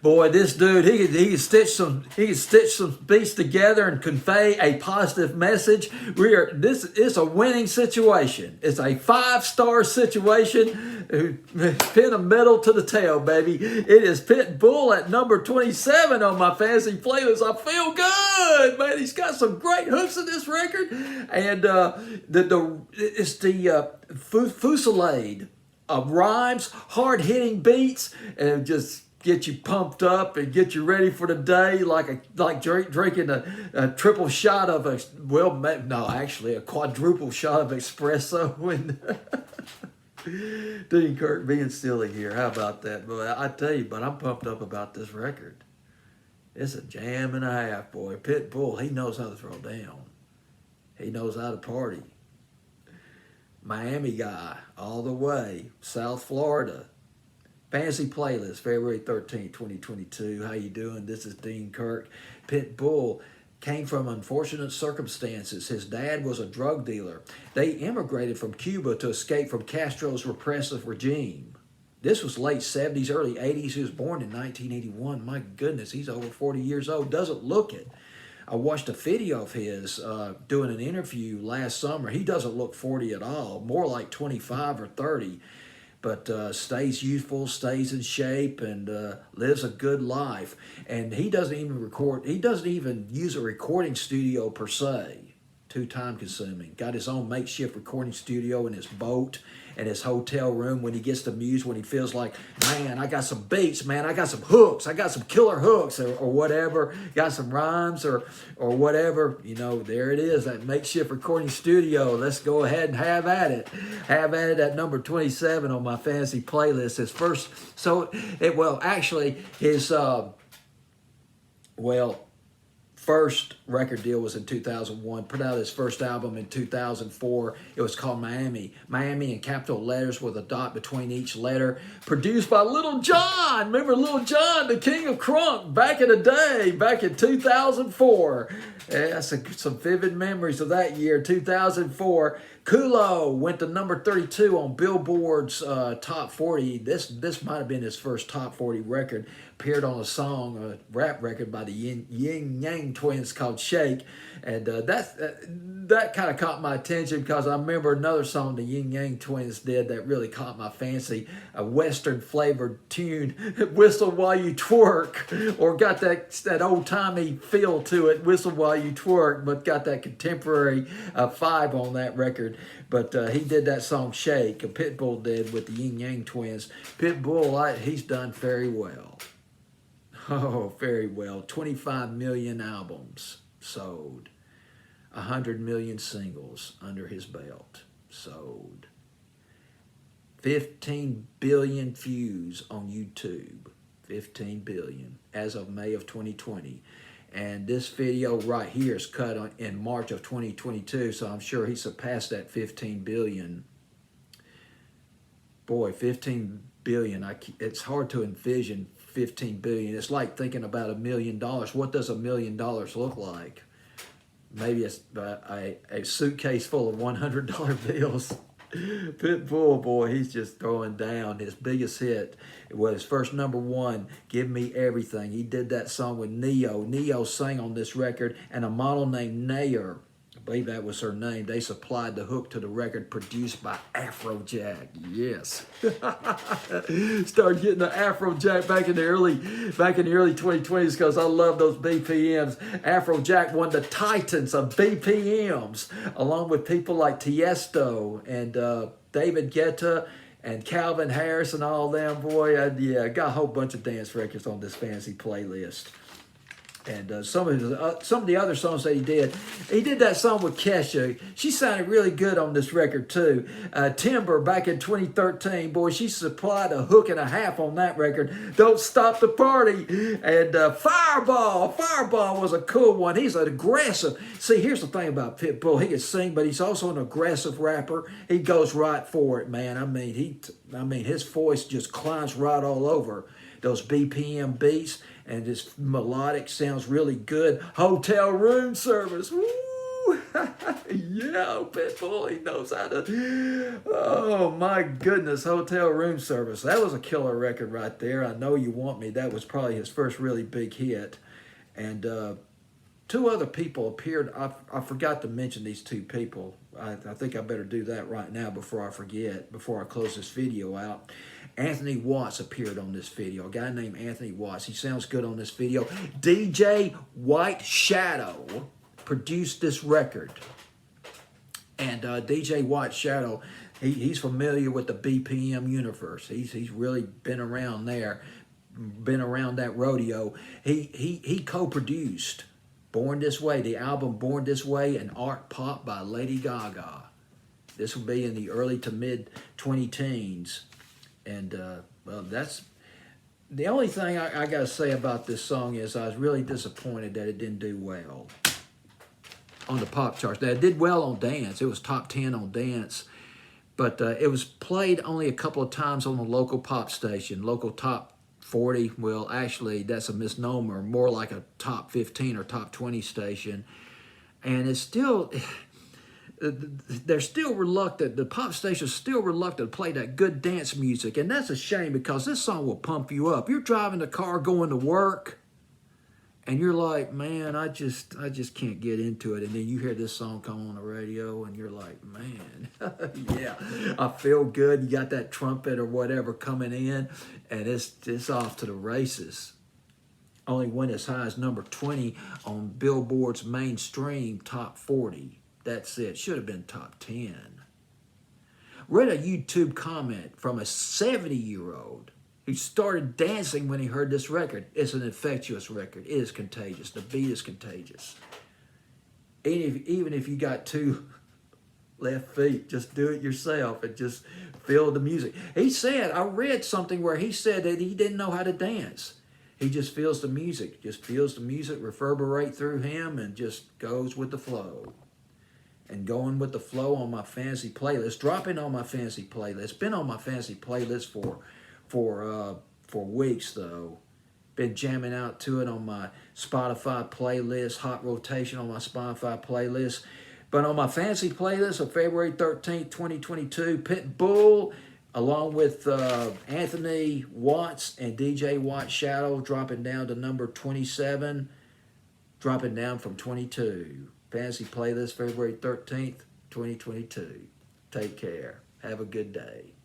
Boy, this dude, he can stitch some beats together and convey a positive message. This is a winning situation. It's a 5-star situation. Pin a medal to the tail, baby. It is Pitbull at number 27 on my fantasy playlist. I feel good, man. He's got some great hooks in this record, and it's the fusillade of rhymes, hard hitting beats, and just get you pumped up and get you ready for the day, like drinking a triple shot of a quadruple shot of espresso. And Dean Kirk being silly here. How about that? But I tell you, but I'm pumped up about this record. It's a jam and a half, boy. Pitbull, he knows how to throw down. He knows how to party. Miami guy, all the way. South Florida. Fantasy playlist, February 13th, 2022. How you doing? This is Dean Kirk. Pitbull came from unfortunate circumstances. His dad was a drug dealer. They immigrated from Cuba to escape from Castro's repressive regime. This was late 70s, early 80s. He was born in 1981. My goodness, he's over 40 years old. Doesn't look it. I watched a video of his doing an interview last summer. He doesn't look 40 at all, more like 25 or 30. But stays youthful, stays in shape, and lives a good life. And he doesn't even record. He doesn't even use a recording studio per se. Too time consuming. Got his own makeshift recording studio in his boat and his hotel room when he gets the muse, when he feels like, man, I got some beats, man, I got some hooks, I got some killer hooks or whatever, got some rhymes or whatever, there it is, that makeshift recording studio. Let's go ahead and have at it. Have at it at number 27 on my fantasy playlist. His first, first record deal was in 2001. Put out his first album in 2004. It was called Miami. Miami in capital letters with a dot between each letter. Produced by Little John. Remember Little John, the king of crunk, back in the day, back in 2004. Yeah, some vivid memories of that year, 2004. Kulo went to number 32 on Billboard's Top 40. This might have been his first Top 40 record. Appeared on a rap record by the Yin Yang Twins called Shake. And that kind of caught my attention because I remember another song the Yin Yang Twins did that really caught my fancy. A Western flavored tune, Whistle While You Twerk, or got that old-timey feel to it, Whistle While You Twerk, but got that contemporary vibe on that record. But he did that song Shake, Pitbull did with the Yin Yang Twins. Pitbull, he's done very well. Oh, very well. 25 million albums sold. 100 million singles under his belt sold. 15 billion views on YouTube. 15 billion as of May of 2020. And this video right here is cut in March of 2022, so I'm sure he surpassed that 15 billion. Boy, 15 billion. It's hard to envision 15 billion. It's like thinking about $1 million. What does $1 million look like? Maybe it's a suitcase full of $100 bills. Pitbull, boy, he's just throwing down. His biggest hit was his first number one, Give Me Everything. He did that song with Neo. Neo sang on this record, and a model named Nair, I believe that was her name, they supplied the hook to the record, produced by Afrojack. Yes. Started getting the Afrojack back in the early 2020s because I love those BPMs. Afrojack won the Titans of BPMs, along with people like Tiesto and David Guetta and Calvin Harris and all them. Boy, I got a whole bunch of dance records on this fancy playlist. And some of the other songs that he did that song with Kesha. She sounded really good on this record too. Timber back in 2013, boy, she supplied a hook and a half on that record. Don't Stop the Party. And Fireball was a cool one. He's an aggressive. See, here's the thing about Pitbull. He can sing, but he's also an aggressive rapper. He goes right for it, man. I mean, his voice just climbs right all over those BPM beats. And this melodic sounds really good. Hotel room service. Woo! Yeah, Pitbull, he knows how to. Oh my goodness, Hotel Room Service. That was a killer record right there. I Know You Want Me. That was probably his first really big hit. And two other people appeared. I forgot to mention these two people. I think I better do that right now before I forget, before I close this video out. Anthony Watts appeared on this video. A guy named Anthony Watts. He sounds good on this video. DJ White Shadow produced this record. And DJ White Shadow, he's familiar with the BPM universe. He's really been around there, been around that rodeo. He co-produced Born This Way, the album Born This Way and Art Pop by Lady Gaga. This will be in the early to mid 20-teens. And, well, that's the only thing I got to say about this song is I was really disappointed that it didn't do well on the pop charts. Now, it did well on dance. It was top 10 on dance. But it was played only a couple of times on the local pop station, local top 40. Well, actually, that's a misnomer. More like a top 15 or top 20 station. And it's still, they're still reluctant. The pop station's still reluctant to play that good dance music. And that's a shame because this song will pump you up. You're driving the car going to work, and you're like, man, I just can't get into it. And then you hear this song come on the radio, and you're like, man, yeah, I feel good. You got that trumpet or whatever coming in, and it's off to the races. Only went as high as number 20 on Billboard's mainstream top 40. That's it. Should have been top 10. Read a YouTube comment from a 70-year-old who started dancing when he heard this record. It's an infectious record. It is contagious. The beat is contagious. Even if you got two left feet, just do it yourself and just feel the music. He said, I read something where he said that he didn't know how to dance. He just feels the music, reverberate through him and just goes with the flow. And going with the flow on my fantasy playlist, dropping on my fantasy playlist. Been on my fantasy playlist for weeks though. Been jamming out to it on my Spotify playlist, hot rotation on my Spotify playlist. But on my fantasy playlist of February 13th, 2022, Pitbull, along with Anthony Watts and DJ White Shadow, dropping down to number 27, dropping down from 22. Fantasy playlist February 13th, 2022. Take care. Have a good day.